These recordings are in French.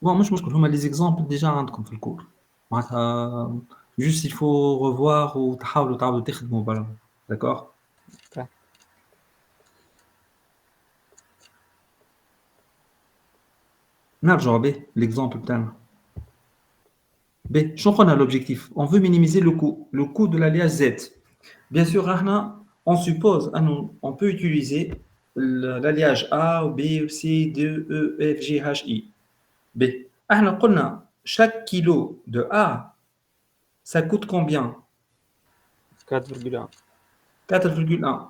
Bon, مش مشكل هما les exemples déjà عندكم في الcours معناتها juste il faut revoir وتحاولوا تعاودوا تخدموا برا d'accord. Ok. نرجعوا به l'exemple بتاعنا. B. شنو قلنا l'objectif on veut minimiser le coût de l'alliage Z. Bien sûr احنا on suppose أنه on peut utiliser l'alliage A ou B ou C D E F G H I. B. احنا قلنا chaque kilo de A ça coûte combien 4,1. 4,1.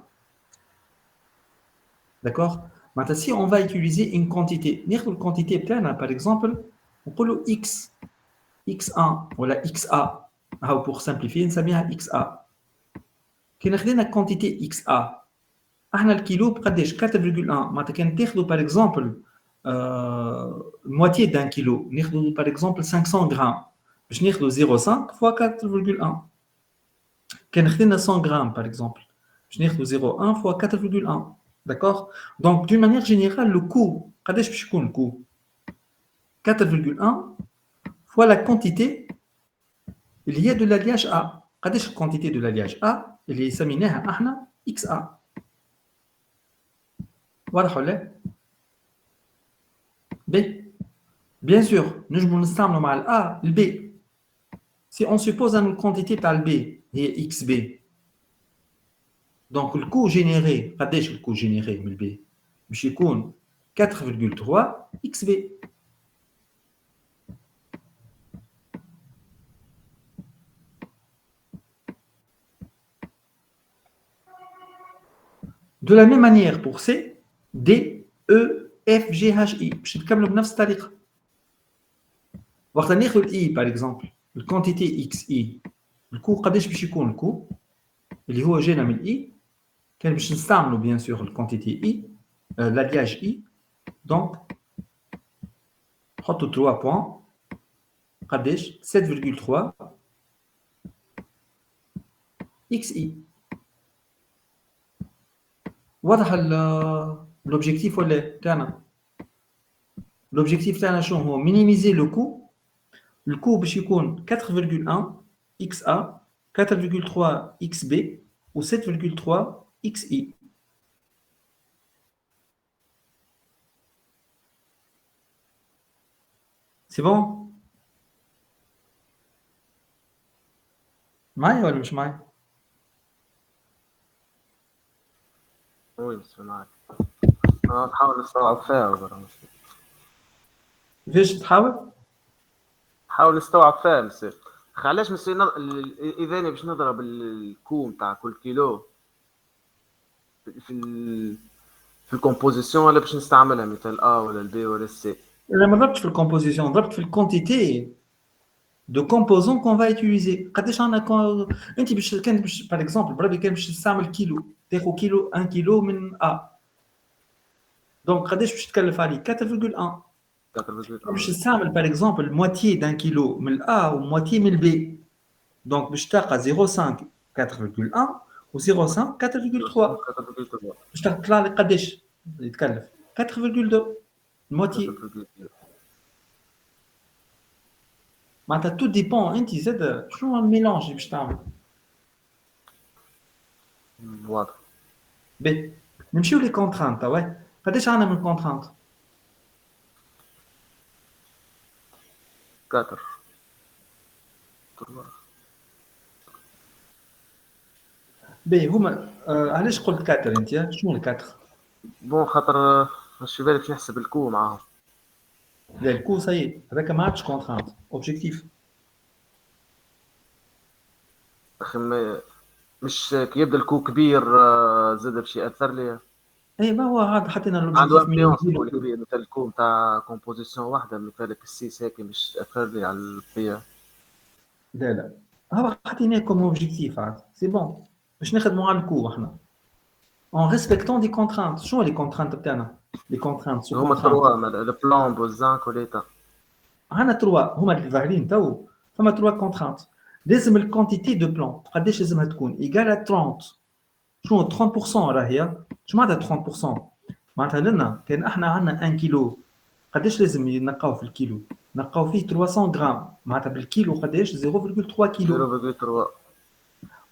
D'accord. Maintenant, si on va utiliser une quantité, ناخذ الquantité بتاعنا par exemple نقولوا x x1 ولا xa هاو pour simplifier نسميها xa. كي ناخذنا quantité xa احنا الكيلو بقداش 4,1 معناتها كان تاخذوا par exemple moitié d'un kilo ناخذوا par exemple 500 grammes باش ناخذوا 0,5 fois 4,1 كان خدينا 100 grammes par exemple باش ناخذوا 0,1 fois 4,1. D'accord. Donc, d'une manière générale, le coût, قداش باش يكون le coût 4,1 fois la quantité il y a de l'alliage A. قداش la quantité de l'alliage A اللي سميناها احنا XA. واضح ولا؟ B. Bien sûr, نجمو نستعملوا مع ال A le B. Si on suppose une quantité تاع ال B هي XB. Donc, le coût généré, قداش le coût généré من ال B باش يكون 4,3 XB. De la même manière pour C, D, E, F, G, H, I. باش نكملوا بنفس الطريقة. وقت ناخذ I par exemple, la quantité XI, le coût قداش باش يكون الكو اللي هو جانا من I كان باش نستعملوا bien sûr la quantité I, l'alliage I. Donc نحطوا 3 points قداش 7,3 XI. واضح l'objectif ولا تاعنا؟ l'objectif تاعنا شنو هو minimiser le coût. Le coût باش يكون 4,1 XA, 4,3 XB ou 7,3 XI. C'est bon؟ معايا ولا مش معايا؟ وي بس معاك. نحاول نستوعب فيها برا. كيفاش تحاول؟ نحاول نستوعب فيها مسير. علاش مسير اذا باش نضرب الكوم تاع كل كيلو في الكومبوزيسيون ولا باش نستعملها مثل A ولا البي ولا السي؟ انا ما ضربتش في الكومبوزيسيون ضربت في الكونتيتي دو كومبوزون كون فا يوتيليزي. قداش عندنا انت باش باغ اكزومبل بربي كان باش تستعمل كيلو تاخذ كيلو 1 كيلو من A. دونك قداش باش تكلف عليه 4,1. باش تستعمل باغ اكزومبل موتيي دان كيلو من A وموتيي من B. دونك باش تلقى 0,5 4,1 و 0,5 4,3 باش تطلع لك قداش يتكلف 4,2 الموتي. معناتها تو ديبون انت زاد شنو الميلونج اللي باش تعمل. واضح. بي نمشيو لي كونترانت توا قداش عندنا من كونترانت 4 بي هما علاش قلت 4 انت شنو ال 4 بون خاطر مش بالك نحسب الكو معاهم. لا الكو سي هذاك ما عادش كونترانت اوبجيكتيف. اخي مش كي يبدا الكو كبير زاد باش ياثر لي. اي ما هو هذا حطينا عنده لوبجيكتيف انفلونس كبير مثل الكو تاع كومبوزيسيون واحده مثل السي ساكن باش تاثر لي على البي. لا هو حطيناه كوم اوبجيكتيف عاد سي بون باش نخدموا على الكو احنا en respectant des contraintes. شنو les contraintes بتاعنا les contraintes هما 3 البلان بوزان كوليتا عندنا 3 هما اللي ظاهرين تو فما 3 contraintes. لازم الكونتيتي دو بلان قداش لازمها تكون ايجال 30. شنو 30% راهي شنو معناتها 30% معناتها لنا كان احنا عندنا 1 كيلو قداش لازم ينقاو في الكيلو؟ نقاو فيه 300 غرام معناتها بالكيلو قداش 0.3 كيلو. 0.3.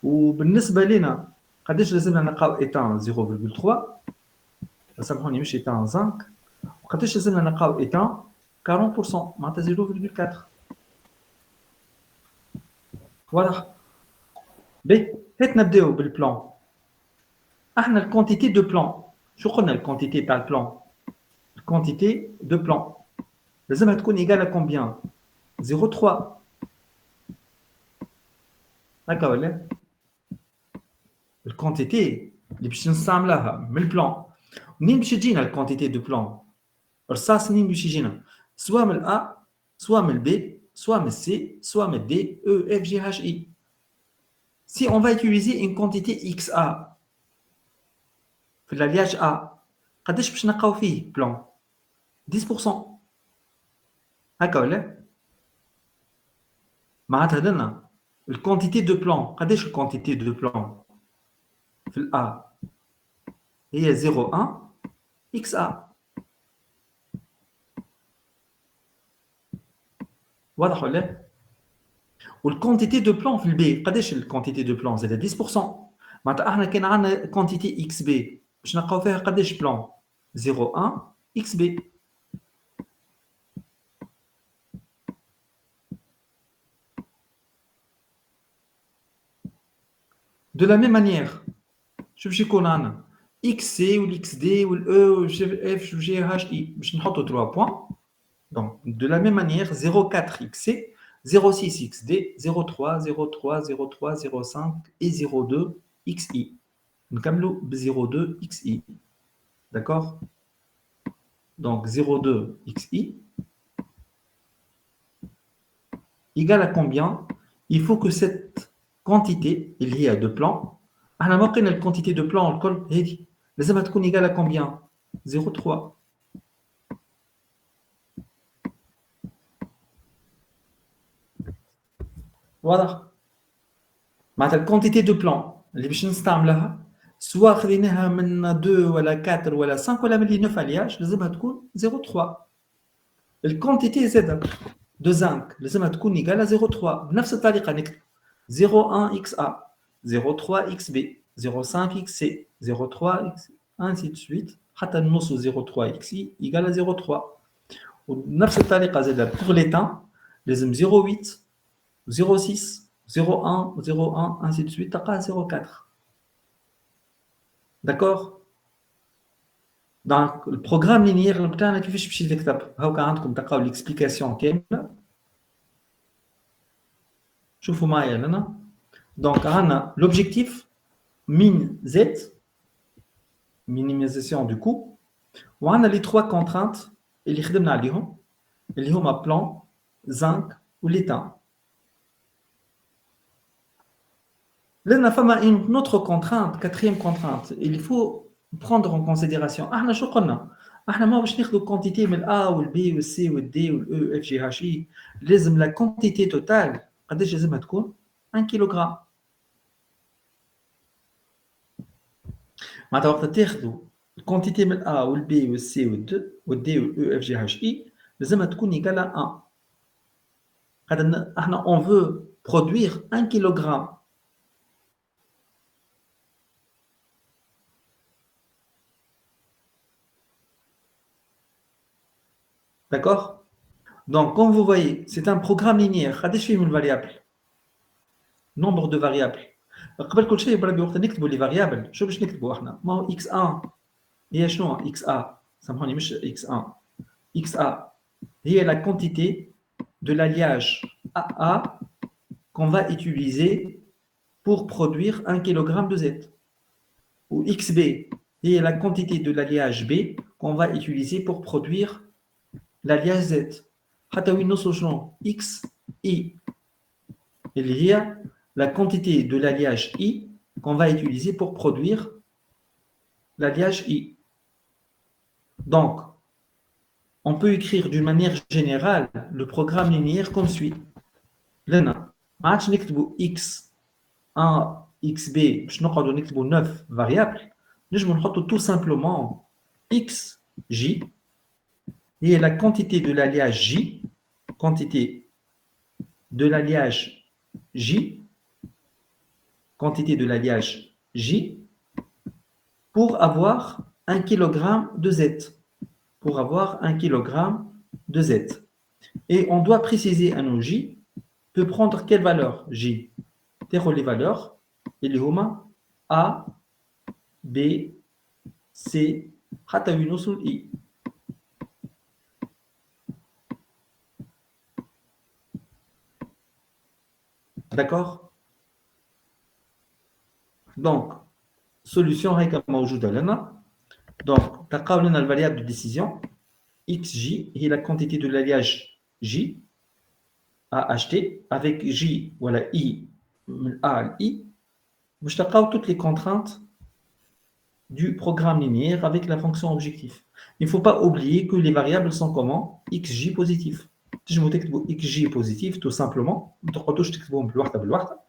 وبالنسبه لنا قداش لازمنا نلقاو ايتان 0.3 سامحوني مش ايتان زنك. وقداش لازمنا نلقاو ايتان 40% معناتها 0.4. واضح. باهي هات نبداو بالبلان. احنا الكونتيتي دو بلان شو قلنا الكونتيتي تاع البلان؟ الكونتيتي دو بلان لازمها تكون ايجال ا كومبيان 0.3 هكا ولا؟ الكونتيتي اللي باش نستعملها من البلان منين باش تجينا الكونتيتي دو بلان؟ رصاص منين باش يجينا؟ سواء من الأ سواء من البي سواء من السي سواء من الدي او اف جي اتش اي. Si on va utiliser une quantité XA في l'alliage A قداش باش نلقاو فيه بلان؟ 10% هكا ولا؟ معناتها لنا الكونتيتي دو بلان قداش الكونتيتي دو بلان في الأ هي 0.1 XA. واضح ولا؟ والكونتيتي دو بلان في البي قداش الكونتيتي دو بلان زاد 10%. معناتها احنا كان عندنا كونتيتي اكس بي باش نلقاو فيها قداش بلان 0.1 اكس بي. دو لا ميم مانيير شوف باش يكون عندنا اكس سي والاكس دي والاو والاف وجي اتش اي باش نحطوا 3 بوان. دونك دو لا ميم مانيير 0.4 اكس سي 0.6 اكس دي 0.3 0.3 0.3 0.5 et 0.2 XI. نكملوا ب 0.2 XI. D'accord? Donc 0.2 XI égale à combien? Il faut que cette quantité, il y a deux plans. احنا ما لقينا الكونتيتي دو بلان الكل هذه لازمها تكون ايجال à combien? 0.3. واضح؟ معناتها الكونتيتي دو بلان اللي باش نستعملها سواء خذيناها من 2 ولا 4 ولا 5 ولا من 9 الياش لازمها تكون 0.3. الكونتيتي زاده دو زنك لازمها تكون ايجال à 0.3 بنفس الطريقه نكتب 0.1 XA 0.3 XB 0.5 XC 0.3 X ainsi de suite حتى نوصل 0.3 XI ايجال à 0.3. وبنفس الطريقه زاده pour l'étain لازم 0.8 0.6 0.1 0.1 ainsi de suite تلقاها 0.4. D'accord? Donc البروغرام لينيير بتاعنا كيفاش باش يتكتب؟ هاكا عندكم تلقاو ليكسبليكاسيون كامله. شوفوا معايا لنا. دونك عندنا لوبجيكتيف min z minimisation du coût وعندنا les trois contraintes اللي خدمنا عليهم اللي هما بلان زنك وليتان. لنا فما une autre contrainte quatrième contrainte il faut prendre en considération. احنا شو قلنا؟ احنا ما باش ناخذوا كونتيتي من A والبي والسي والدي والاو اف جي اتش اي. لازم لا كونتيتي توتال قداش لازمها تكون 1 كيلوغرام. معناتها وقت تاخذوا الكونتيتي من A والبي والسي والدي والاو اف جي اتش اي لازمها تكون ايجال à 1. هذا احنا on veut produire 1 كيلوغرام. D'accord? Donc, comme vous voyez, c'est un programme linéaire. قداش فيه من variable? Nombre de variables. قبل كل شيء بربي وقت نكتبوا لي variable شو باش نكتبوا احنا؟ ما هو x1 هي شنو xa؟ سامحوني مش x1. xa هي la quantité de l'alliage AA qu'on va utiliser pour produire 1 kg de Z. Ou xb هي la quantité de l'alliage B qu'on va utiliser pour produire l'alliage Z. حتى وين نوصلوا شنو؟ xi اللي هي la quantité de l'alliage I qu'on va utiliser pour produire l'alliage I. Donc, on peut écrire d'une manière générale le programme linéaire comme suit. لنا ما عادش نكتبوا x1 xb باش نقعدوا نكتبوا 9 variables. نجموا نحطوا tout simplement xj Et la quantité de l'alliage J, quantité de l'alliage J, quantité de l'alliage J, pour avoir 1 kg de Z. Pour avoir 1 kg de Z. Et on doit préciser un J peut prendre quelle valeur J. Les valeurs, et les homa A, B, C, حتى يوصل I. D'accord? Donc, solution هيك موجودة لنا. Donc, تلقاو لنا la variable de décision xj est la quantité de l'alliage J à acheter avec J, voilà I, A à I. Vous تلقاو toutes les contraintes du programme linéaire avec la fonction objectif. Il ne faut pas oublier que les variables sont comment? xj positif. Je vais تكتبوا xj positif tout simplement. ما تقعدوش تكتبوهم بالوحده بالوحده.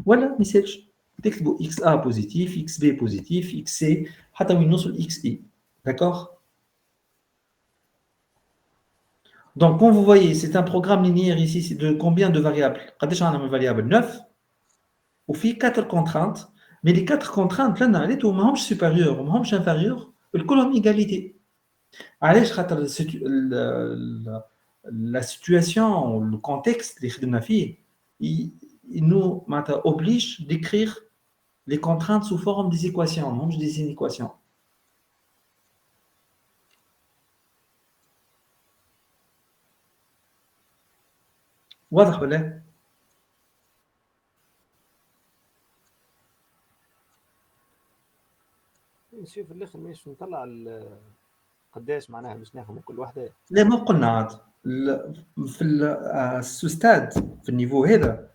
ولا ما يسالش. تكتبوا xa positif, xb positif, xc حتى وين نوصل xi. D'accord? Donc, comme vous voyez, c'est un programme linéaire ici, c'est de combien de variables? قداش عندنا من variable 9 وفي 4 contraintes, mais les 4 contraintes là نعرفوا ما همش supérieurs وما همش inférieurs, الكلهم égalité. علاش خاطر la situation, le contexte اللي خدمنا فيه, il nous oblige d'écrire les contraintes sous forme des équations, ما همش des inéquations. واضح ولا؟ نشوف في الاخر ماشي نطلع قداش معناها باش ناخذ من كل وحده. لا ما قلنا عاد في الستاد في النيفو هذا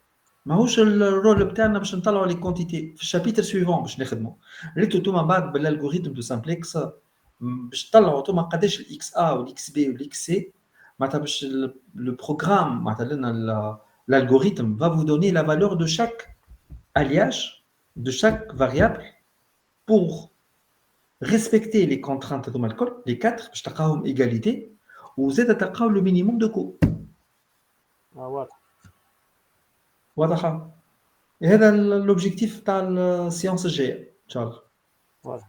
ماهوش الرول بتاعنا باش نطلعوا لي كونتيتي في الشابيتر سويفون باش نخدموا. ريتو توما بعد بالالغوريثم دو سامبلكس باش تطلعوا توما قداش الاكس ا والاكس بي والاكس سي معناتها باش لو بروغرام معناتها لنا l'algorithme va vous donner la valeur de chaque alliage, de chaque variable pour respecter les contraintes de Malcolm, les 4, باش تلقاهم égalité وزاد تلقاو le minimum de coût. واضح. واضح. هذا l'objectif تاع السيونس الجايه ان شاء الله. واضح.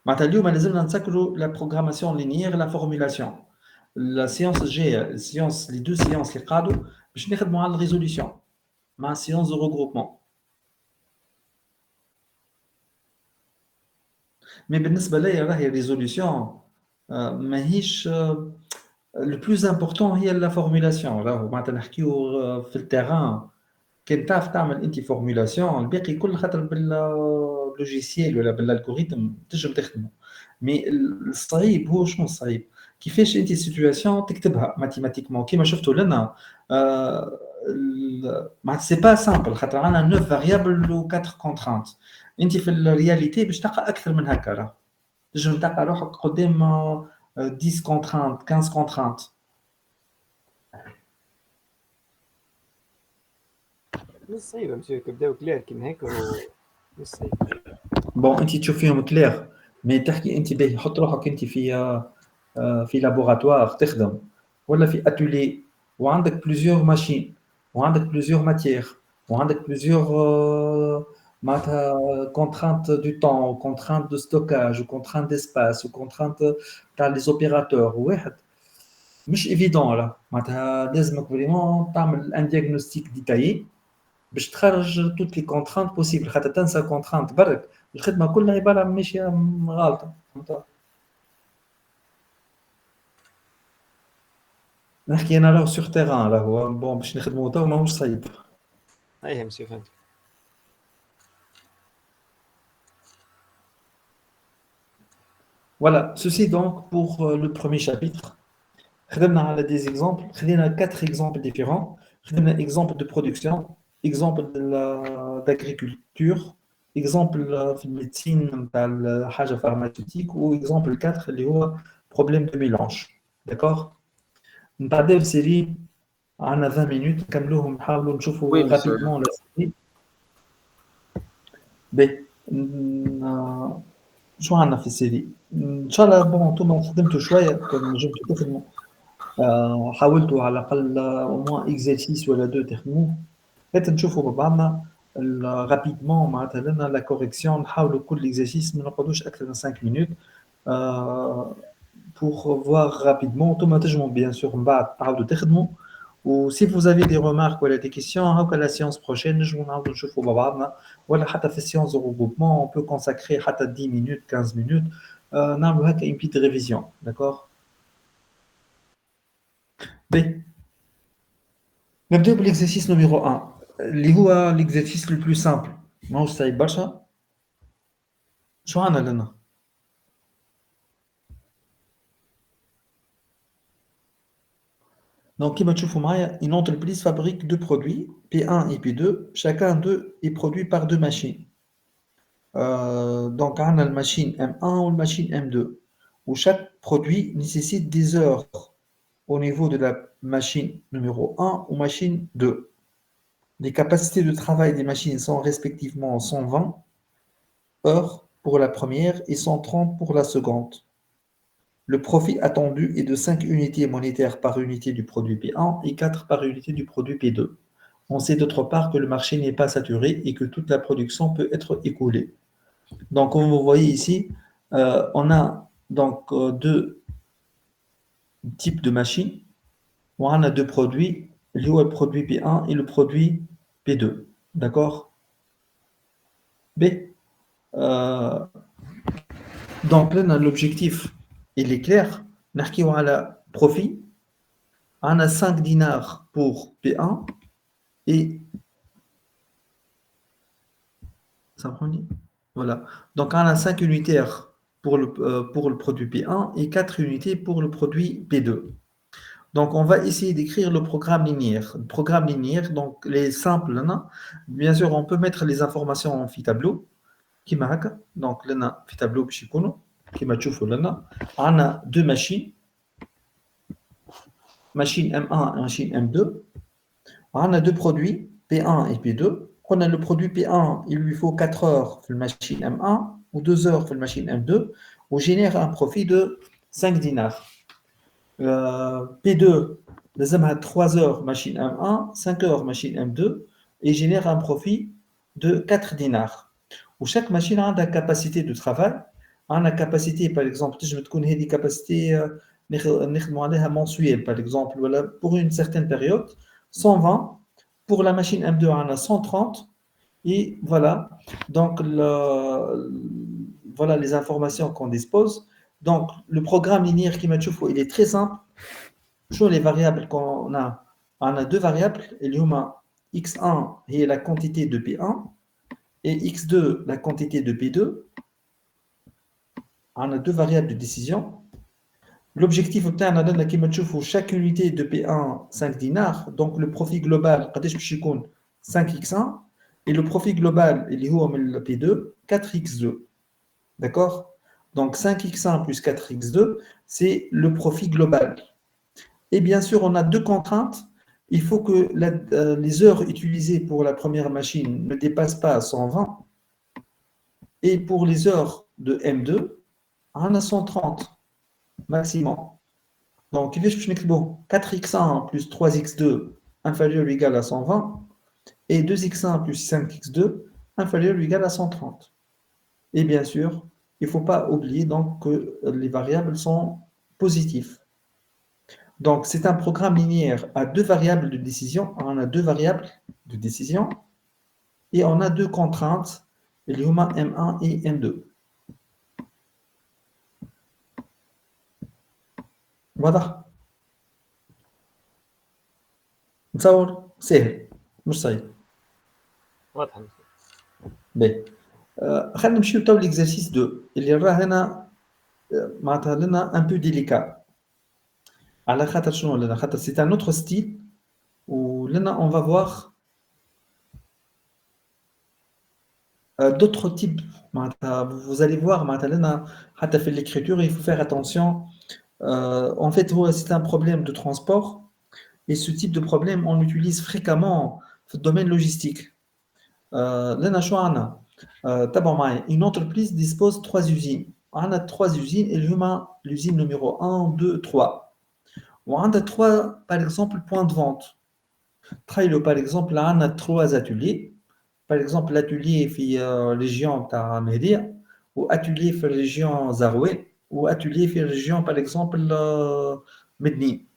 معناتها اليوم لازمنا نسكروا la programmation linéaire la formulation. La séance الجايه السيونس les deux séances اللي قعدوا باش نخدموا على الريزوليوشن مع séance de regroupement. Mais بالنسبه لي راهي ريزوليوشن ماهيش le plus important هي la formulation. راهو معناتها نحكيو في التيران كان تعرف تعمل انت فورمولاسيون الباقي كل خاطر باللوجيسيال ولا بالالغوريثم تنجم تخدمه. مي الصعيب هو شنو الصعيب؟ كيفاش انت سيتوياسيون تكتبها ماتيماتيكمون كيما شفتوا لنا معناتها سي با سامبل خاطر عندنا 9 فاريابل و 4 كونترانت. انت في الرياليتي باش تلقى اكثر من هكا راه تنجم تلقى روحك قدام 10 كونترانت 15 كونترانت. مش صعيبه مش كبداو كلير كيما هيك مش صعيب. بون انت تشوف فيهم كلير مي تحكي انت باهي حط روحك انت في لابوراتوار تخدم ولا في اتولي وعندك بليزيور ماشين وعندك بليزيور ماتيير وعندك بليزيور معناتها كونترانت دو طون وكونترانت دو ستوكاج وكونترانت ديسباس وكونترانت تاع لي زوبيراتور واحد مش ايفيدون راه معناتها لازمك فريمون تعمل ان دياغنوستيك ديتايي باش تخرج توت لي كونترانت بوسيبل خاطر تنسى كونترانت برك الخدمه كلها عباره ماشيه غالطه. نحكي انا راهو سور تيران راهو بون باش نخدمو تو ماهوش صعيب. اييه مسيو فهمت. Voilà, ceci donc pour le premier chapitre. خدمنا على des exemples, خدينا 4 exemples différents. خدمنا exemple de production, exemple d'agriculture, exemple في الميديسين نتاع الحاجه pharmaceutique و exemple 4 اللي هو problème de mélange. D'accord? نتعداو السيري عندنا 20 minutes نكملوهم نحاولوا نشوفوا rapidement la série. شو عندنا في السي في ان شاء الله. بون انتم خدمتوا شويه كان نجمتوا تخدموا، حاولتوا على الاقل او موان اكزرسيس ولا دو تخدموه، حتى نشوفوا مع بعضنا رابيدمون معناتها لنا لا كوريكسيون. نحاولوا كل اكزرسيس ما نقعدوش اكثر من 5 minutes pour voir rapidement. انتم تنجموا bien sûr من بعد تعاودوا تخدموا. و si vous avez des remarques ولا des questions هاكا la séance prochaine نجموا نعاودوا نشوفوا مع بعضنا، ولا حتى في السيونس دو regroupement on peut consacrer حتى 10 minutes 15 minutes نعملوا هكا une petite révision. D'accord. بي نبداو بالاكزرسيس نميرو 1 اللي هو الاكزرسيس لو بلو سامبل، ماهوش صعيب برشا. شو عندنا لنا؟ Donc, qui m'a une entreprise fabrique deux produits, P1 et P2. Chacun d'eux est produit par deux machines. Donc, on a la machine M1 ou la machine M2, où chaque produit nécessite des heures au niveau de la machine numéro 1 ou machine 2. Les capacités de travail des machines sont respectivement 120 heures pour la première et 130 pour la seconde. Le profit attendu est de 5 unités monétaires par unité du produit P1 et 4 par unité du produit P2. On sait d'autre part que le marché n'est pas saturé et que toute la production peut être écoulée. Donc, comme vous voyez ici, on a donc deux types de machines. On a deux produits, le produit P1 et le produit P2. D'accord. B. Donc, là, l'objectif, il est clair. نحكيو على profit. On a 5 dinars pour P1 et voilà. Donc on a 5 unitaires pour le produit P1 et 4 unités pour le produit P2. Donc on va essayer d'écrire le programme linéaire. Le programme linéaire, donc les simples, là, bien sûr on peut mettre les informations en tableau qui marque. Donc là, tableau qui m'a on a deux machines. Machine M1 et machine M2. On a deux produits, P1 et P2. On a le produit P1, il lui faut 4 heures pour la machine M1 ou 2 heures pour la machine M2. On génère un profit de 5 dinars. P2, il a 3 heures machine M1, 5 heures machine M2 et génère un profit de 4 dinars. Où chaque machine a une capacité de travail. On a capacité, par exemple, je vais te connaître des capacités mensuelles, par exemple, voilà, pour une certaine période, 120. Pour la machine M2, on a 130. Et voilà, donc voilà les informations qu'on dispose. Donc, le programme linéaire qui m'a dit, il est très simple. Sur les variables qu'on a, on a deux variables. Il y a x1 est la quantité de P1 et x2 la quantité de P2. On a deux variables de décision. L'objectif obtenu, chaque unité de P1, 5 dinars. Donc, le profit global, 5x1. Et le profit global, il est le P2, 4x2. D'accord? Donc, 5x1 plus 4x2, c'est le profit global. Et bien sûr, on a deux contraintes. Il faut que les heures utilisées pour la première machine ne dépassent pas 120. Et pour les heures de M2, on a 130 maximum. Donc, 4x1 plus 3x2 inférieur ou égal à 120 et 2x1 plus 5x2 inférieur ou égal à 130. Et bien sûr, il ne faut pas oublier donc, que les variables sont positives. Donc, c'est un programme linéaire à deux variables de décision. On a deux variables de décision et on a deux contraintes, les M1 et M2. واضح؟ نتصور سهل مش صعيب. واضح. باهي خلينا نمشيو تو ليكزارسيس 2 اللي راه هنا معناتها لنا ان بو ديليكا. على خاطر شنو لنا؟ خاطر سي ان اوتر ستيل ولنا اون فا فوار d'autres types. Vous allez voir معناتها لنا حتى في l'écriture il faut faire attention. En fait, c'est un problème de transport et ce type de problème, on l'utilise fréquemment dans le domaine logistique. Là, Une entreprise dispose de 3 usines. On a 3 usines et l'usine numéro 1, 2, 3. On a 3, par exemple, points de vente. Par exemple, là, on a 3 ateliers. Par exemple, l'atelier في région تاع مهدية ou atelier في région Zaroué ou atelier في région par exemple Medni.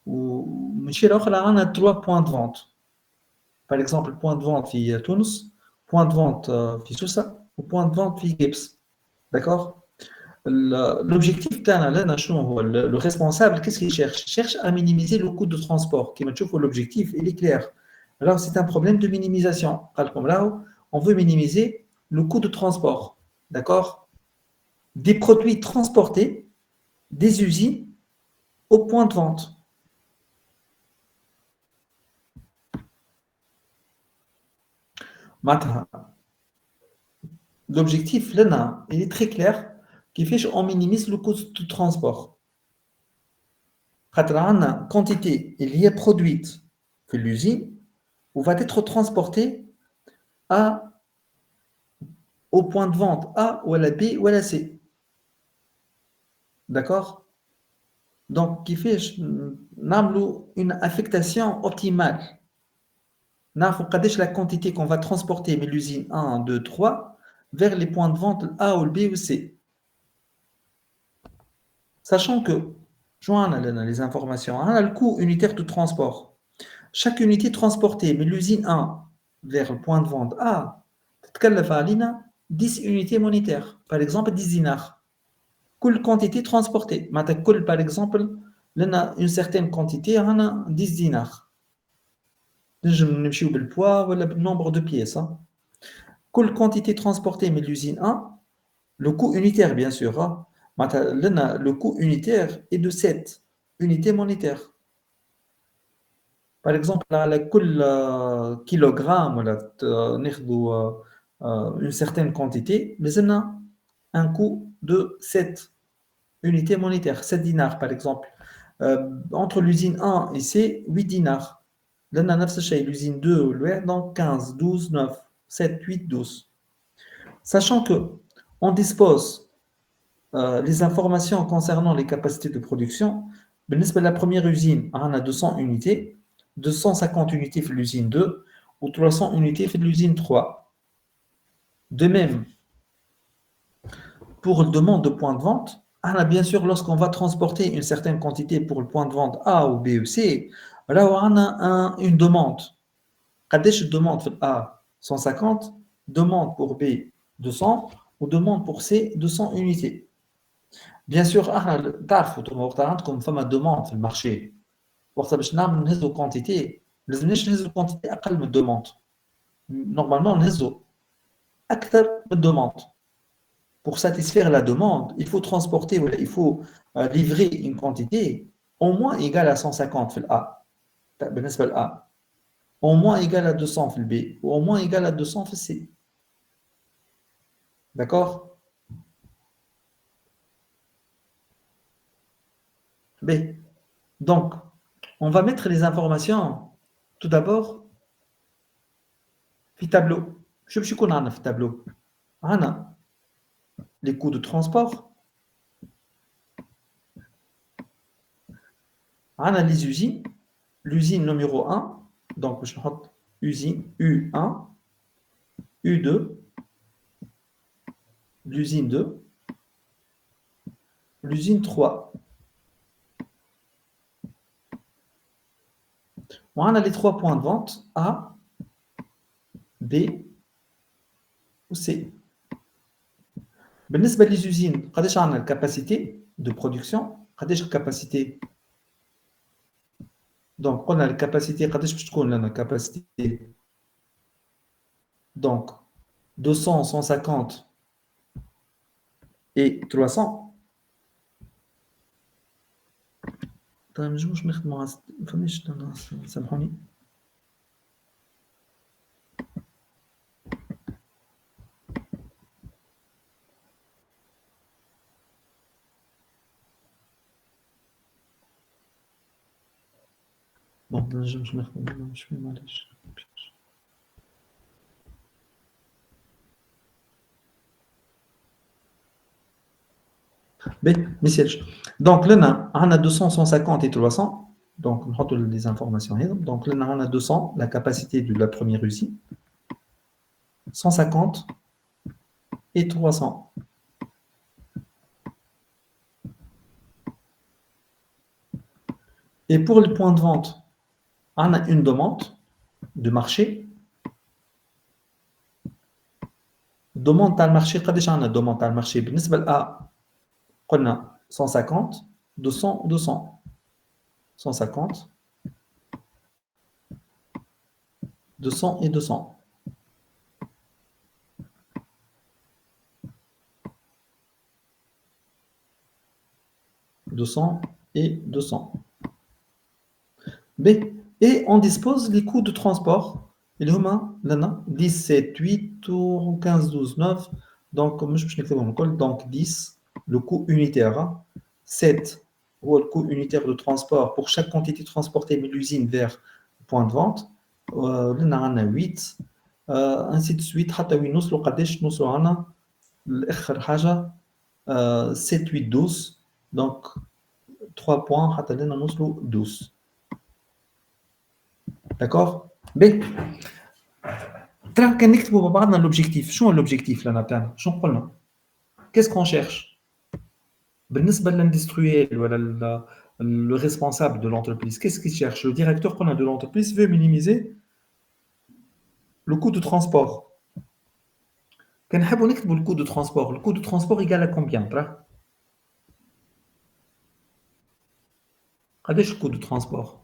Ou ماشي الأخرى on a 3 points de vente. Par exemple, point de vente في تونس, point de vente في سوسة ou point de vente في Gips. D'accord? L'objectif le responsable, qu'est-ce qu'il cherche? Il cherche à minimiser le coût de transport. Qui l'objectif, il est clair. Alors, c'est un problème de minimisation. On veut minimiser le coût de transport. D'accord? Des produits transportés des usines au point de vente. Maintenant, l'objectif, là, il est très clair, qui fait qu'on minimise le coût de transport. La quantité il est produite de l'usine ou va être transportée à, au point de vente A ou à la B ou à la C. D'accord? Donc, qui fait une affectation optimale. Nous avons la quantité qu'on va transporter de l'usine 1, 2, 3 vers les points de vente A ou B ou C. Sachant que, joint les informations, on a le coût unitaire de transport. Chaque unité transportée de l'usine 1 vers le point de vente A, تتكلف علينا 10 unités monétaires. Par exemple, 10 dinars. Quelle quantité transportée. Par exemple, une certaine quantité, on a 10 dinars. Je ne sais pas le poids ou le nombre de pièces. Quelle quantité transportée de l'usine 1, le coût unitaire, bien sûr. Le coût unitaire est de 7 unités monétaires. Par exemple, le kilogramme, une certaine quantité, mais on a un coût de 7 unités monétaires, 7 dinars par exemple. Entre l'usine 1 et C, 8 dinars. Là, on a l'usine 2, donc 15, 12, 9, 7, 8, 12. Sachant que on dispose les informations concernant les capacités de production, la première usine, on a 200 unités, 250 unités pour l'usine 2 ou 300 unités pour l'usine 3. De même, pour la demande de point de vente, on a bien sûr, lorsqu'on va transporter une certaine quantité pour le point de vente A ou B ou C, là on a une demande. قديش demande pour A 150, demande pour B 200 ou demande pour C 200 unités. Bien sûr, تعرفوا وقت عندكم فما demande في المارشي. وقت باش نهزوا quantité, لازمناش نهزوا quantité أقل من demande. Normalement, نهزوا أكثر من demande. Pour satisfaire la demande, il faut transporter, il faut livrer une quantité au moins égale à 150 في A. بالنسبة لA. Au moins égale à 200 في B. Ou au moins égale à 200 في C. D'accord? B. Donc, on va mettre les informations tout d'abord في tableau. شوف شو يكون عندنا في التابلو. عندنا les coûts de transport. عندنا les usines. L'usine numéro 1. Donc, je note usine U1, U2, l'usine 2, l'usine 3. On a les 3 points de vente A, B ou C. بالنسبة للusines, قداش عندنا la capacité de production, قداش la capacité. Donc, on a la capacité, قداش باش تكون لنا capacité. Donc, 200, 150 et 300. طيب مش نخدموا فماش سامحوني. Bon, مش نخدموا مش معليش. ما يسالش. دونك لنا عندنا 200 150 et 300. Donc نحط les informations هنا. Donc لنا عندنا 200 la capacité de la première usine, 150 et 300. Et pour le point de vente, on a une demande de marché. Demande تاع المارشي قداش عندنا demande تاع المارشي بالنسبه ل A قلنا 150 200 200 150 200 et 200. Et 200. B. Et on dispose les coûts de transport. Il y a 10, 7, 8, ou 15, 12, 9. Donc, donc 10, le coût unitaire. 7, le coût unitaire de transport pour chaque quantité transportée de l'usine vers le point de vente. Il y a 8, ainsi de suite. حتى وين نوصلوا قداش نوصلوا عنا الآخر حاجة 7, 8, 12. Donc 3 points حتى لنا نوصلوا 12. D'accord. B. ترى كان نكتبوا مع بعضنا l'objectif. شنو l'objectif لنا تاعنا؟ شنو قلنا؟ Qu'est-ce qu'on cherche؟ بالنسبة للindustriel ولا le responsable de l'entreprise, qu'est-ce qu'il cherche? Le directeur qu'on a de l'entreprise veut minimiser le coût de transport. كنحبوا نكتبوا le coût de transport. Le coût de transport égal à combien ترى؟ قداش le coût de transport؟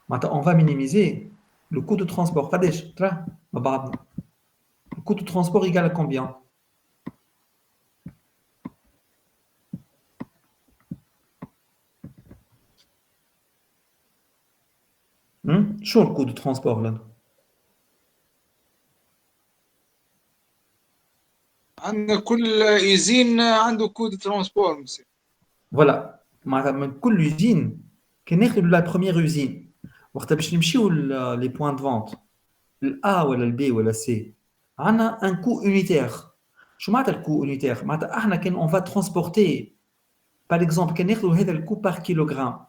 On va minimiser le coût de transport. قداش ترى مع بعضنا؟ Le coût de transport égal à combien? شو le coût de transport là? عندنا كل يزين عنده كود ترانسبور مسير. Voilà. من كل usine كان ناخذ la première usine وقتها باش نمشيو les points de vente A ولا B ولا C عندنا un coût unitaire. شو معناتها الكو unitaire؟ معناتها احنا كان on va transporter par exemple كان ناخذ هذا الكو par kilogramme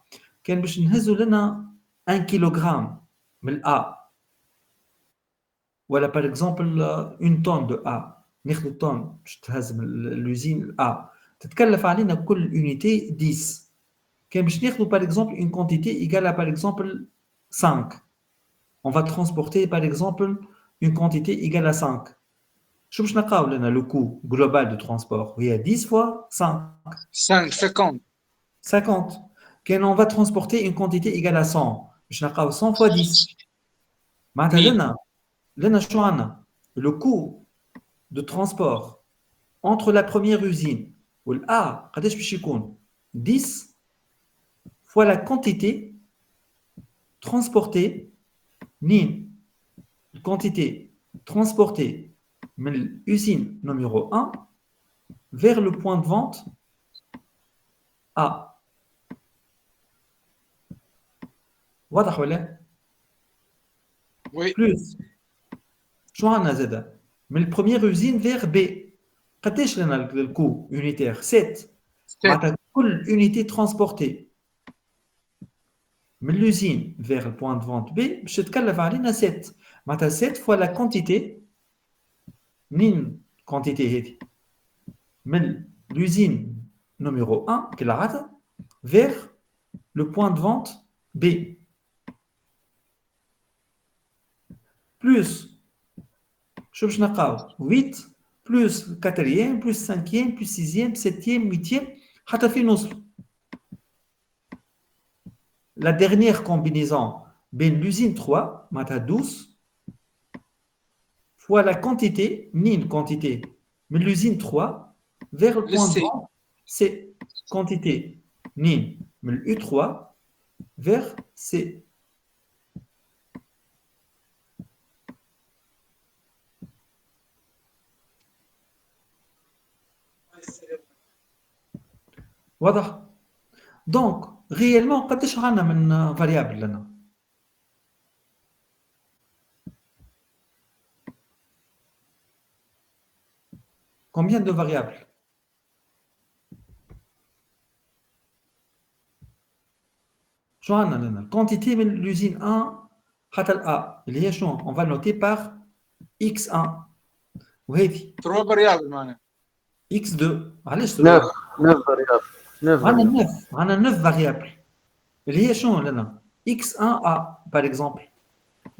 كان باش نهزوا لنا 1 كيلوغرام من A ولا par exemple une tonne de A ناخذ طن باش تهز من اليوزين A تتكلف علينا كل unité 10. Quand je par exemple une quantité égale à par exemple 5. On va transporter par exemple une quantité égale à 5. Je vais vous le coût global de transport. Il y a 10 fois 5. 50. 50. Quand on va transporter une quantité égale à 100. Je vais 100 fois 10. Maintenant, le coût de transport entre la première usine ou l'A, 10 fois la quantité transportée, ni quantité transportée de l'usine numéro 1 vers le point de vente A. واضح ولا؟ Oui. Plus شو عندنا زاده؟ من البروميير usine vers B. قداش لنا الكو unitaire؟ 7. معناتها كل unité transportée من l'usine vers le point de vente B باش تتكلف علينا 7. معناتها 7 fois la quantité منين quantité هذه؟ من l'usine numéro 1 qui la rate vers le point de vente B. Plus, je vais 8 plus 4e, plus 5e, plus 6e, 7e, 8e, حتى في نوصل. La dernière combinaison بين l'usine 3, معناتها 12, fois la quantité, ni quantité, mais l'usine 3 vers le point de vente, c'est quantité, ni من U3 vers C. واضح؟ Donc, réellement قداش عندنا من variable لنا combien de variables شو عندنا لنا quantité من l'usine 1 حتى ال A اللي هي شنو on va noter par x1 وهذه 3 فاريابل معناها. x2 علاش 9 3 9 فاريابل 9 فاريابل عندنا 9 variables اللي هي شنو لنا x1a par exemple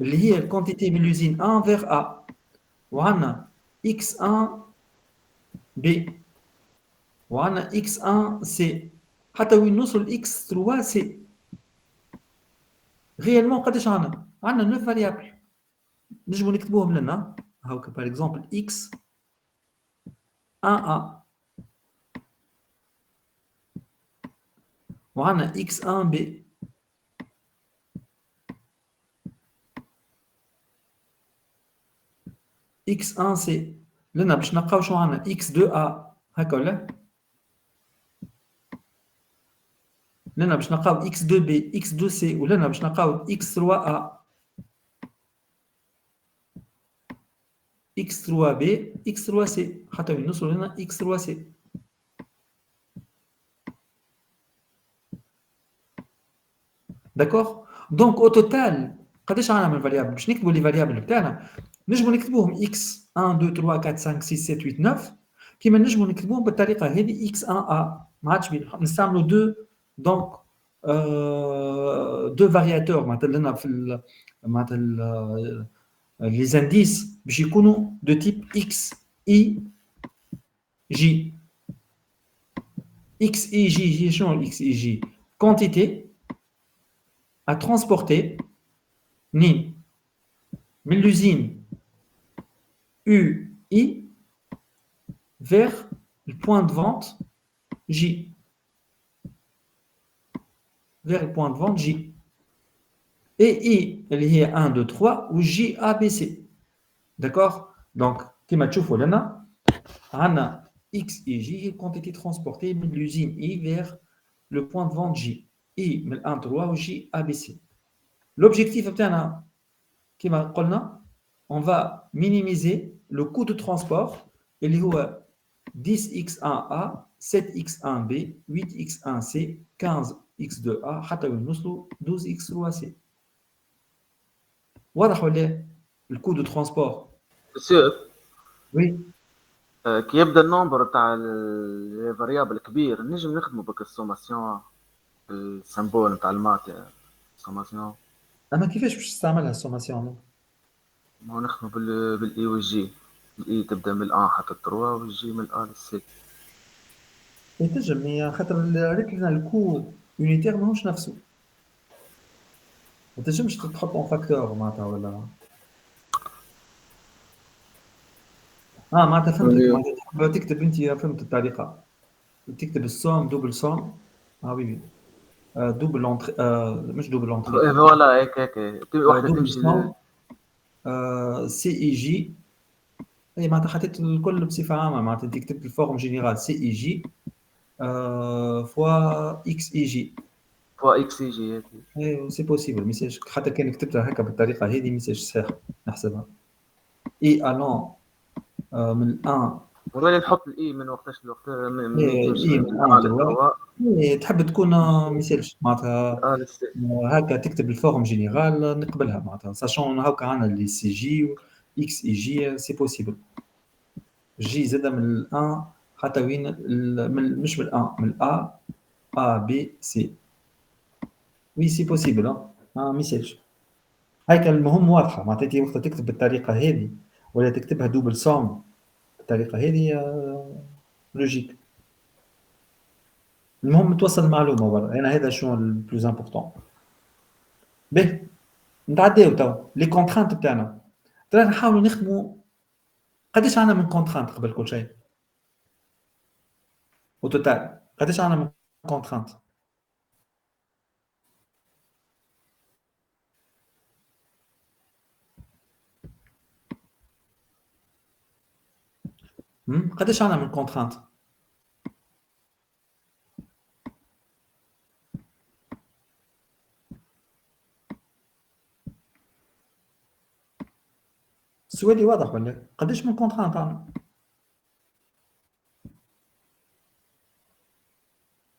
اللي هي الكونتيتي من l'usine 1 vers A وعندنا x1b وعندنا x1c حتى وين نوصل x3c réellement قداش عندنا 9 variables نجمو نكتبوهم لنا هاكا par exemple x1a وعندنا x1b x1c لنا باش نلقاو شنو عندنا x2a هكا ولا لنا باش نلقاو x2b x2c ولنا باش نلقاو x3a x3b x3c حتى وين نوصلوا لنا x3c داكوغ دونك او توتال قداش عندنا من فاريابل باش نكتبوا لي فاريابل بتاعنا نجموا نكتبوهم x 1 2 3 4 5 6 7 8 9 كيما نجموا نكتبوهم بالطريقه هذه x1a ما عادش نستعملوا دو دونك دو فارياتور معناتها لنا في معناتها لي زانديس باش يكونوا دو تيب x i j x i j هي شنو x i j quantité à transporter ni من l'usine UI vers le point de vente J. Vers le point de vente J. Et I, elle est 1, 2, 3, ou J, A, B, C. D'accord? Donc, comme tu vois là, on a X et J, quantité transportée de l'usine I vers le point de vente J. I, 1, 3, ou J, A, B, C. L'objectif, comme on a, on va minimiser le coût de transport. Il y a 10x1a, 7x1b, 8x1c, 15x2a, حتى نوصلوا 12x3c. واضح ولا الكو دو ترونسبور؟ سير وي كي يبدا النومبر تاع الفاريابل كبير نجم نخدموا بك السوماسيون السمبول تاع المات السوماسيون اما كيفاش باش تستعملها السوماسيون؟ ما هو نخدموا بالاي والجي. الاي تبدا من الان حتى 3 والجي من الان للسي. تنجم مي خاطر ريت لنا الكو يونيتير ماهوش نفسه ما تنجمش تحط اون فاكتور معناتها ولا معناتها فهمتك معناتها تحب تكتب انت فهمت الطريقه تكتب السوم دوبل سوم وي دوبل اونتري مش دوبل اونتري فوالا هيك واحده دوبل تمشي سوم سي اي جي اي معناتها حطيت الكل بصفه عامه معناتها انت كتبت الفورم جينيرال سي اي جي فوا اكس اي جي فوا اكس اي جي. اي سي بوسيبل ميساج حتى كان كتبتها هكا بالطريقه هذه ميساج صحيح نحسبها اي الون من الان ولا نحط الاي من وقتاش لوقت من اي من الان للتروا تحب تكون ميساج معناتها هكا تكتب الفورم جينيرال نقبلها معناتها ساشون هكا عندنا لي سي جي اكس اي جي سي بوسيبل جي زاد من الان حتى وين من مش من الان من الأ A B C وي سي بوسيبل ميساج هيك المهم واضحه معناتها وقت تكتب بالطريقه هذه ولا تكتبها دوبل سوم بالطريقه هذه لوجيك المهم توصل المعلومه برا انا هذا شنو البلوز امبورطون به نتعداو تو لي كونترانت بتاعنا ترى نحاولوا نخدموا قداش عندنا من كونترانت قبل كل شيء او توتال قداش عندنا من كونترانت قداش عندنا من كونترانت السؤال واضح ولا قداش من كونترانت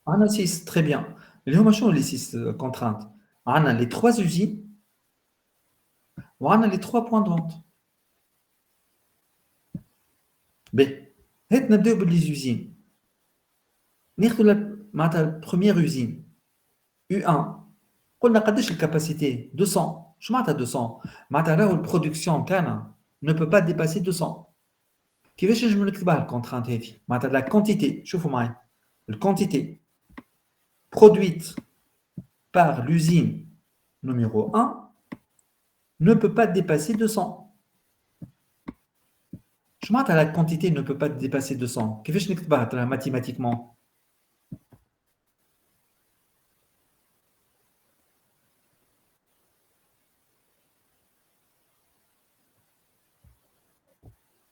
عندنا 6 très bien اللي هما شنو les 6 contraintes عندنا les 3 usines وعندنا les 3 points de vente ب هات نبداو باللي usines ناخذ معناتها première usine U1 قلنا قداش الكاباسيتي 200 شو معناتها 200 معناتها راهو البرودكسيون تاعنا ne peut pas dépasser 200 كيفاش نجم نكتبها الكونترانت هذه معناتها لا كونتيتي شوفوا معايا الكونتيتي produite par l'usine numéro 1 ne peut pas dépasser 200 شو معناتها la quantité ne peut pas dépasser 200 كيفاش نكتبها mathématiquement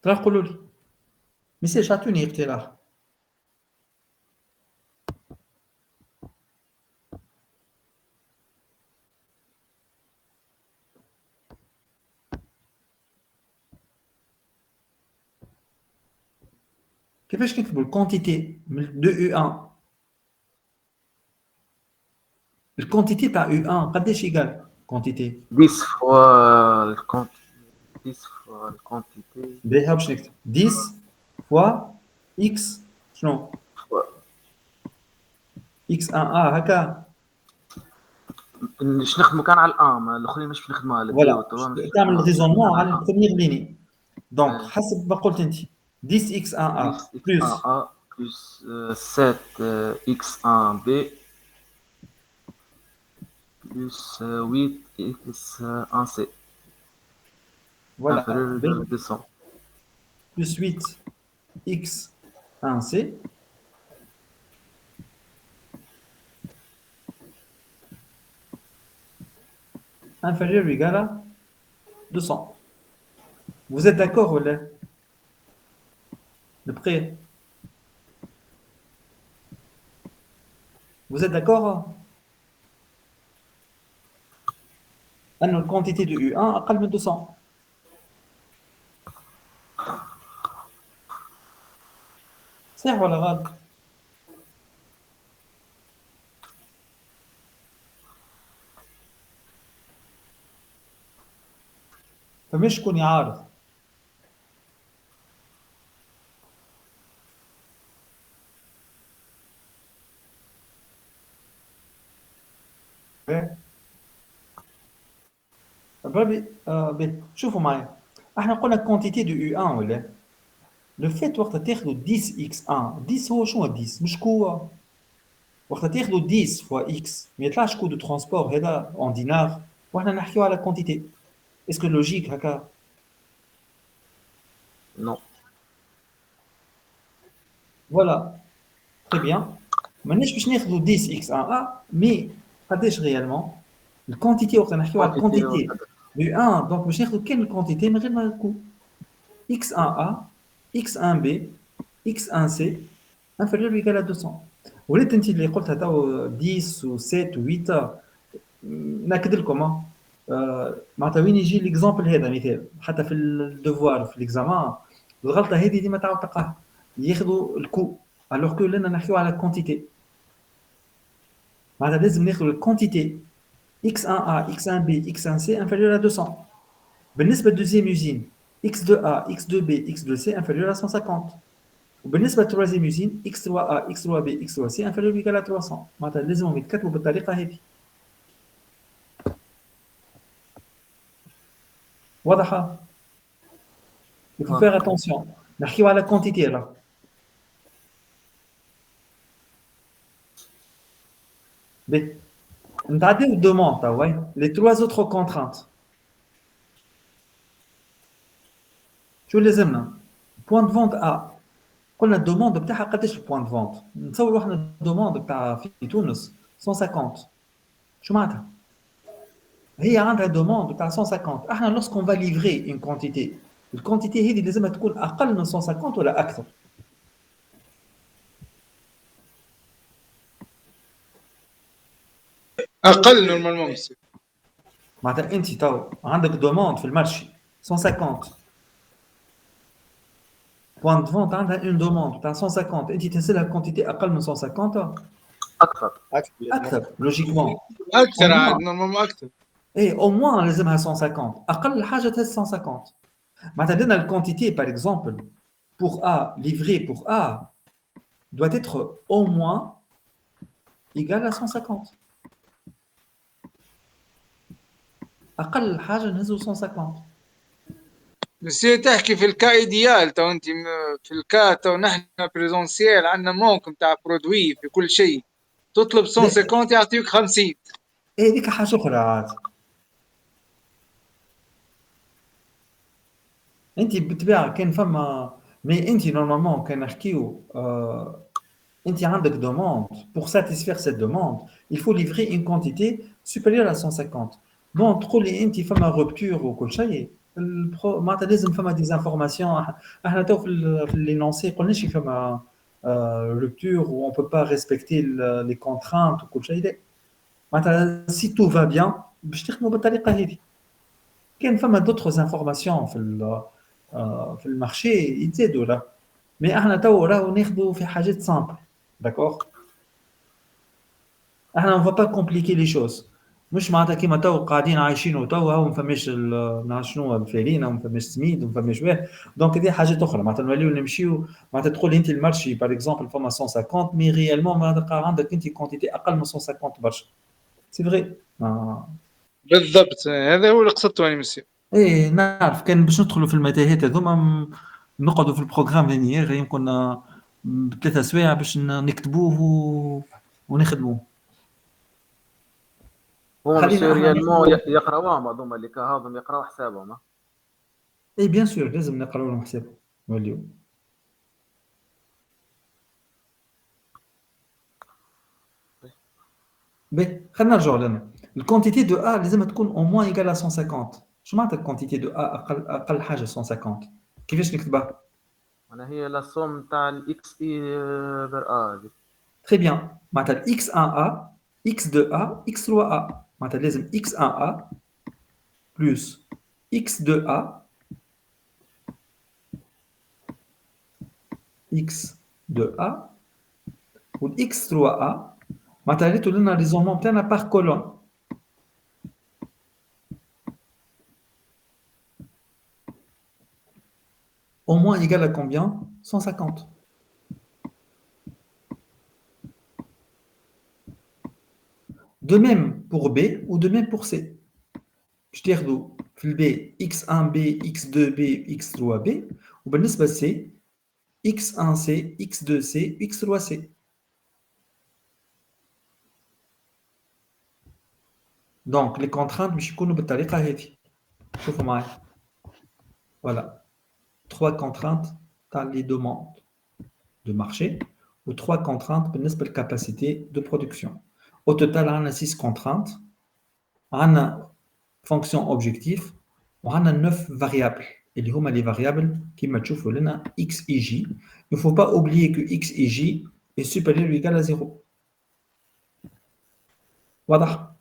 ترى قولوا لي ميساج عطوني اقتراح كيفاش نكتبوا الكونتيتي de U1 الكونتيتي تاع U1 قداش يقال كونتيتي 10 fois le compte 10 fois la quantité باهي باش نكتب 10 fois x شنو x1a هكا باش نخدموا كان على الان ما الاخرين مش نخدموا على فوالا الدو تعمل ريزونمون على البروميير ليني دونك حسب ما قلت انت 10 x1a بلس A plus 7 x1b plus 8 x1c فوالا inférieur à 200 plus 8 x1c inférieur ou égal à 200. Vous êtes d'accord ou là? Le prêt. Vous êtes d'accord? La quantité de U1 أقل من 200. صحيح ولا غلط؟ فمش شكون يعارض؟ شوفوا معايا احنا قلنا كونتيتي دو U1 ولا لو فيت وقت تاخذوا 10 x1 10 هو شنو 10 مش قوه وقت تاخذوا 10 فوا x ما يطلعش كو دو ترونسبور هذا اون دينار واحنا نحكيو على كونتيتي اسكو لوجيك هكا non فوالا تري بيان ماناش باش ناخذوا 10 x1a مي قداش ريالمون الكونتيتي وقت نحكيو على الكونتيتي U1 دونك باش ناخذوا كان الكونتيتي من غير ما نكون x1a x1b x1c inférieur ou égal à 200 وليت انت اللي قلتها تو 10 و 7 و 8 ناكد لكم معناتها وين يجي ليكزامبل هذا مثال حتى في الدوفوار في ليكزامان الغلطه هذه ديما تعاود تلقاها ياخذوا الكو الوغ كو لنا نحكيو على كونتيتي معناتها لازم ناخذوا الكونتيتي x1a x1b x1c inférieur à 200 بالنسبه للدوزيام يوزين x2a x2b x2c inférieur à 150 وبالنسبه للتروازيام يوزين x3a x3b x3c inférieur ou égal à 300 معناتها لازمهم يتكتبوا بالطريقه هذه واضحه il faut faire attention نحكيو على كونتيتي راه بي نتعداو الدوموند توا لي 3 اوتر كونترانت شو لازمنا بوان دو فونت ا قلنا الدوموند بتاعها قداش البوان دو فونت نتصوروا احنا الدوموند بتاع في تونس 150 شو معناتها هي عندها دوموند بتاع 150 احنا لوسكون فا ليفري اون كونتيتي الكونتيتي هذه لازمها تكون اقل من 150 ولا اكثر اقل نورمالمون. معناتها انت تو عندك دوموند في المارشي 150 point de vente عندها une demande تاع 150 انت تنزلها كونتيتي اقل من 150 اكثر. اكثر لوجيكمون اكثر au عاد moins نورمالمون اكثر. ايه au moins لازمها 150 اقل حاجه تهز 150 معناتها لنا الكونتيتي par exemple pour A livré pour A doit être au moins égal à 150 اقل حاجه نهزو 150 بس هي تحكي في الكا ايديال، تو انت في الكا تو نحن بريزونسيال عندنا مونك نتاع برودوي في كل شيء، تطلب لا 150 يعطيك 50. ايه ديك حاجه اخرى عاد انت بالطبيعه كان فما مي انت نورمالمون كان نحكيو انت عندك demande pour satisfaire cette demande il faut livrer une quantité supérieure à 150 bon تقول لي انت فما rupture وكل شيء معناتها لازم فما دي انفورماسيون احنا تو في لينونسي قلناش فما rupture ou on peut pas respecter les contraintes وكل شيء لا معناتها si tout va bien باش تخدموا بالطريقه هذه كان فما d'autres informations في المارشي يتزادوا له مي احنا تو راهو ناخذوا في حاجات سامبل داكوغ احنا ما با كومبليكي لي شوز مش معناتها كيما تو قاعدين عايشين تو هاو ما فماش نعرف شنو الفارين وما فماش سميد وما فماش واه دونك هذه حاجات اخرى معناتها نوليو نمشيو معناتها تقول انت المارشي باغ اكزومبل فما 150 مي ريالمون ما تلقى عندك انت كونتيتي اقل من 150 برشا سي فري بالضبط هذا هو اللي قصدته انا مسيو. ايه نعرف كان باش ندخلوا في المتاهات هذوما نقعدوا في البروغرام هني يمكن بثلاثة سوايع باش نكتبوه ونخدموه هما خلينا مسيو احنا ريالمون ناخذوا يقراوهم هذوما اللي كهاضم يقراو حسابهم ها. اي بيان سور لازم نقراو لهم حساب نوليو باهي خلينا نرجعوا لنا الكونتيتي دو ا لازم تكون او موان ايكال 150 شو معناتها الكونتيتي دو ا اقل حاجه 150 كيفاش نكتبها انا هي لا سوم تاع الاكس اي بر ا. تري بيان معناتها اكس 1 ا اكس 2 ا اكس 3 ا معناتها لازم اكس 1 ا بلس اكس 2 ا اكس 2 ا والاكس 3 ا معناتها ريتو لنا ريزولمون تاعنا باغ كولون au moins égal à combien 150 de même pour B ou de même pour C je تاخذوا في البي x1b x2b x3b وبالنسبه ل C x1c x2c x3c دونك لي كونترانت باش يكونوا بالطريقه هذه شوفوا معايا voilà trois contraintes dans les demandes de marché ou trois contraintes بالنسبه للكاباسيتي de production au total on a 6 contraintes on a fonction objectif وعندنا 9 variables اللي هما les variables كما تشوفوا لنا x et j. Il ne faut pas oublier que x et j est supérieur ou égal à 0. واضح؟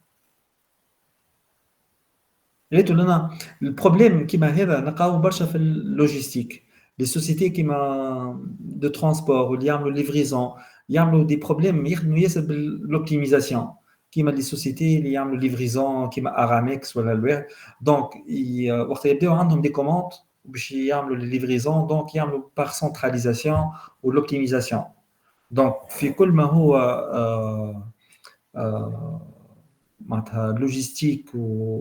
ريتوا لنا البروبليم كيما هذا نلقاوه برشا في اللوجيستيك لي سوسيتي كيما دو ترونسبور واللي يعملوا ليفريزون يعملوا دي بروبليم يخدموا ياسر بالاوبتيميزاسيون كيما لي سوسيتي اللي يعملوا ليفريزون كيما ارامكس ولا الواه دونك وقت يبداو عندهم دي كوموند باش يعملوا لي ليفريزون دونك يعملوا بار سنتراليزاسيون والاوبتيميزاسيون دونك في كل ما هو معناتها لوجيستيك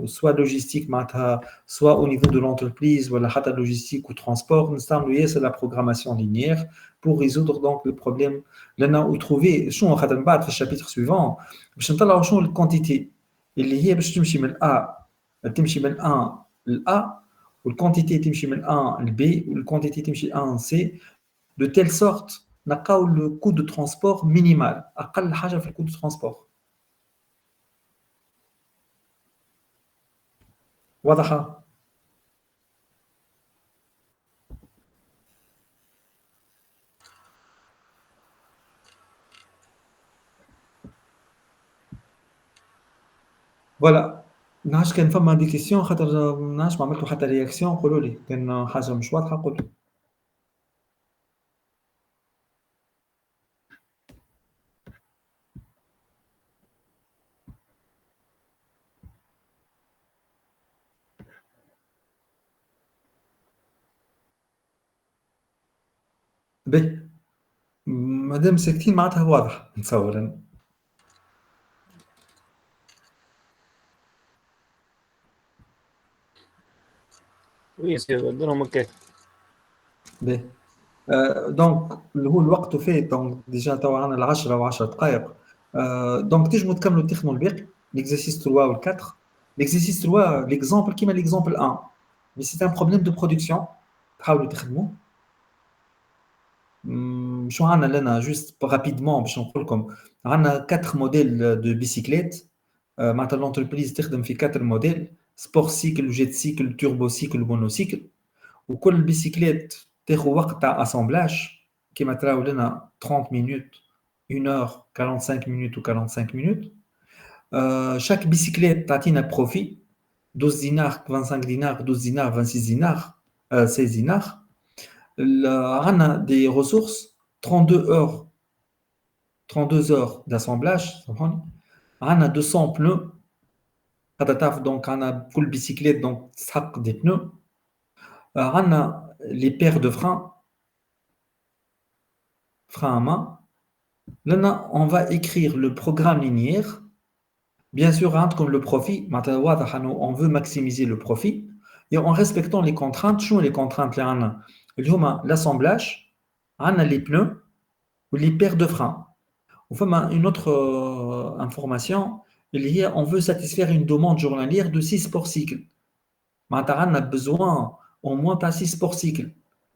سوا لوجيستيك معناتها سوا au niveau de l'entreprise ولا حتى لوجيستيك وترونسبور نستعملوا ياسر لا بروغراماسيون لينيير pour résoudre donc le problème لنا وتروفي شنو خاطر من بعد في الشابيتر سويفون باش نطلعوا شنو الكونتيتي اللي هي باش تمشي من A تمشي من 1 ل A والكونتيتي تمشي من 1 ل B والكونتيتي تمشي 1 ل C de telle sorte نلقاو le coût de transport minimal اقل حاجه في الكود de transport واضحة؟ فوالا نعرفش كان فما دي كيسيون خاطر نعرفش ما عملتوا حتى رياكسيون قولوا لي كان حاجة مش واضحة قولوا باهي مادام ساكتين معناتها واضح نتصور أنا. وي سي ديرهم هكاك. باهي دونك اللي هو الوقت فات دونك ديجا توا عندنا العشرة و10 دقائق دونك تنجموا تكملوا تخدموا الباقي l'exercice 3 و 4 l'exercice 3 l'exemple كيما l'exemple 1 mais c'est un problème de production تحاولوا تخدموه شو عندنا لنا juste rapidement باش نقول لكم عندنا 4 موديل دو بيسيكليت معناتها l'entreprise تخدم في 4 موديل سبور سيكل جيت سيكل توربو سيكل مونو سيكل وكل بيسيكليت تاخذ وقت تاع اسامبلاج كيما تراو لنا 30 minutes 1 heure 45 minutes ou 45 minutes chaque bicyclette تعطينا بروفي 12 دينار 25 دينار 12 دينار 26 دينار 16 دينار عندنا دي ressources 32 heures 32 heures d'assemblage عندنا 200 pneus هذا تعرف دونك عندنا كل بيسيكليت دونك تسحق دي pneus عندنا les paires de freins à main. Là, on va écrire le programme linéaire. Bien sûr, comme le profit, on veut maximiser le profit. Et en respectant les contraintes, les contraintes, l'assemblage, les pneus ou les paires de freins. On fait une autre information, on veut satisfaire une demande journalière de 6 sports cycles. On a besoin au moins de 6 sports cycles.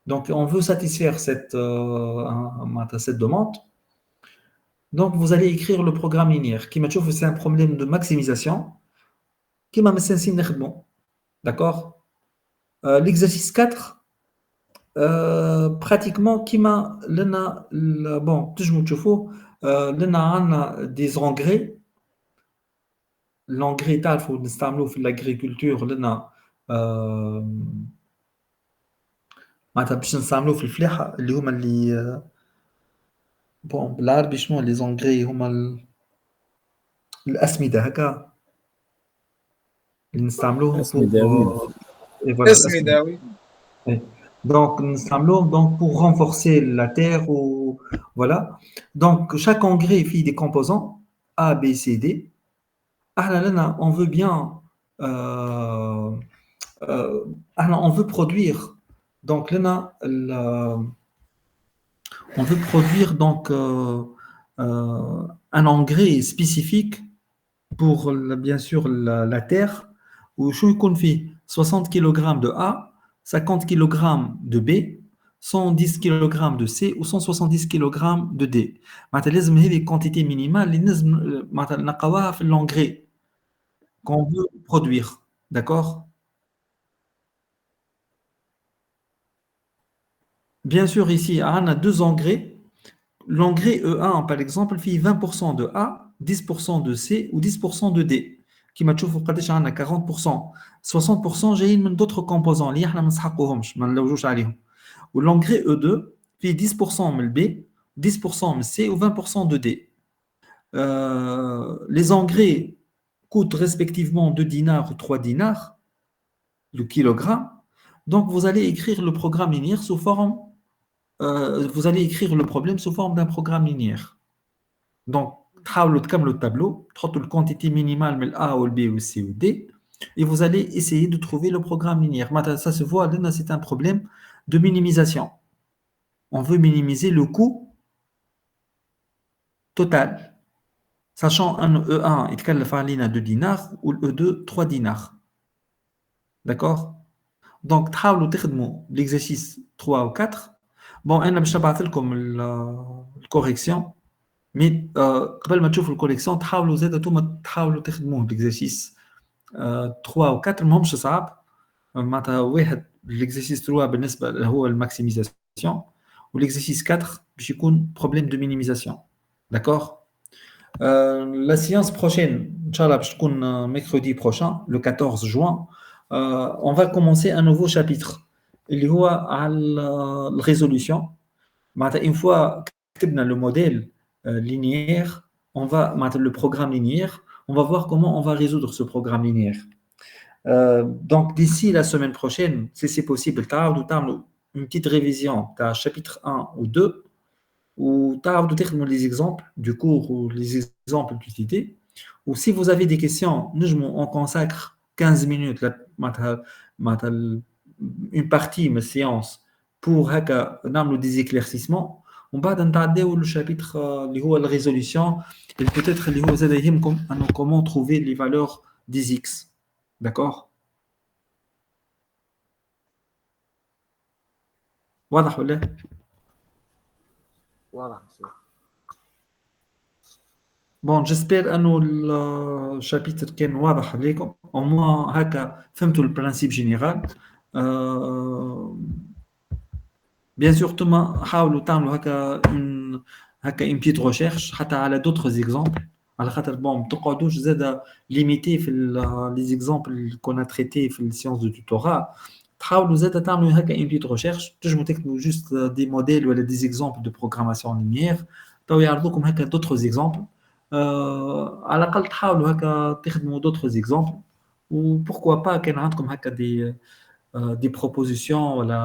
Donc, on veut satisfaire cette demande. Donc, vous allez écrire le programme linéaire. Qui m'a dit que c'est un problème de maximisation. Qui m'a dit d'accord. L'exercice 4, pratiquement, qui m'a bon, toujours des engrais. L'engrais, il faut l'agriculture. معناتها باش نستعملوه في الفلاحه اللي هما اللي بون بالعربي شنو لي زونغري هما الاسمده هكا اللي نستعملوهم اسمده وي donc نستعملوهم donc pour renforcer la terre ou voilà donc chaque engrais fait des composants A B C D احنا on veut bien on veut produire donc là, on veut produire donc un engrais spécifique pour bien sûr la terre où il fait 60 kg de A, 50 kg de B, 110 kg de C ou 170 kg de D. لازم هذه quantité minimale اللي لازم نلقاوها في l'engrais qu'on veut produire, d'accord? Bien sûr, ici, on a deux engrais. L'engrais E1, par exemple, fait 20% de A, 10% de C ou 10% de D. Qui m'a dit que 40%, 60% j'ai d'autres composants. Ou l'engrais E2 fait 10% de B, 10% de C ou 20% de D. Les engrais coûtent respectivement 2 dinars ou 3 dinars le kilogramme. Donc, vous allez écrire le programme linéaire sous forme vous allez écrire le problème sous forme d'un programme linéaire. Donc, تحاولوا تكملوا الtableau, تحطوا la quantité minimale de A ou B ou C ou D, et vous allez essayer de trouver le programme linéaire. Ça se voit, là, c'est un problème de minimisation. On veut minimiser le coût total. Sachant un E1, il تكلف علينا 2 dinars ou le E2, 3 dinars. D'accord? Donc, تحاولوا تخدموا l'exercice 3 ou 4. Bon, انا باش نبعث لكم الكوريكسيون مي قبل ما تشوفوا الكوريكسيون تحاولوا زاد انتم تحاولوا تخدموه ليكزيرسيس 3 و 4 ماهمش صعب معناتها واحد ليكزيرسيس 3 بالنسبه هو الماكسيميزاسيون وليكزيرسيس 4 باش يكون بروبليم دو مينيميزاسيون داكور لا séance prochaine inchallah باش تكون mercredi prochain le 14 juin on va commencer un nouveau chapitre اللي هو على الريزوليوشن معناتها une fois كتبنا le modèle linéaire on va معناتها le programme linéaire on va voir comment on va résoudre ce programme linéaire donc d'ici la semaine prochaine si c'est possible تعاودوا تعملوا une petite révision d'un chapitre 1 ou 2 ou تعرفوا تخدموا les exemples du cours ou les exemples d'utilité. Ou si vous avez des questions, on consacre 15 minutes, une partie de ma séance pour نعملوا des éclaircissements. ومن بعد نتعداو للشابيتر اللي هو la résolution et peut-être اللي هو زاد يهمكم انه comment trouver les valeurs des x. D'accord? واضح ولا؟ واضح مصير. Bon, j'espère انه الشابيتر كان واضح عليكم. Au moins هكا فهمتوا le principe général. Bien sûr, توما حاولوا تعملوا هكا une petite recherche حتى على d'autres exemples. على خاطر bon ما تقعدوش زاده limité في les exemples qu'on a traités في السيونس دو tutorat. تحاولوا زاده تعملوا هكا une petite recherche. تنجموا تكتبوا juste des modèles ولا des exemples de programmation linéaire. تو يعرضوكم هكا d'autres exemples. على الأقل تحاولوا هكا تخدموا d'autres exemples. و pourquoi pas كان عندكم هكا des propositions ولا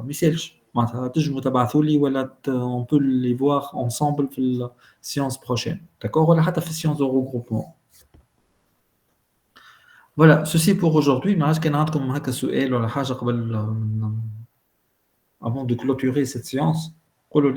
ما يسالش معناتها تنجموا تبعثوا لي ولا on peut les voir ensemble في la séance prochaine. D'accord? ولا حتى في séance de regroupement. Voilà, ceci pour aujourd'hui. ما عادش كان عندكم هكا سؤال ولا حاجة قبل avant de clôturer cette séance. قولوا لي.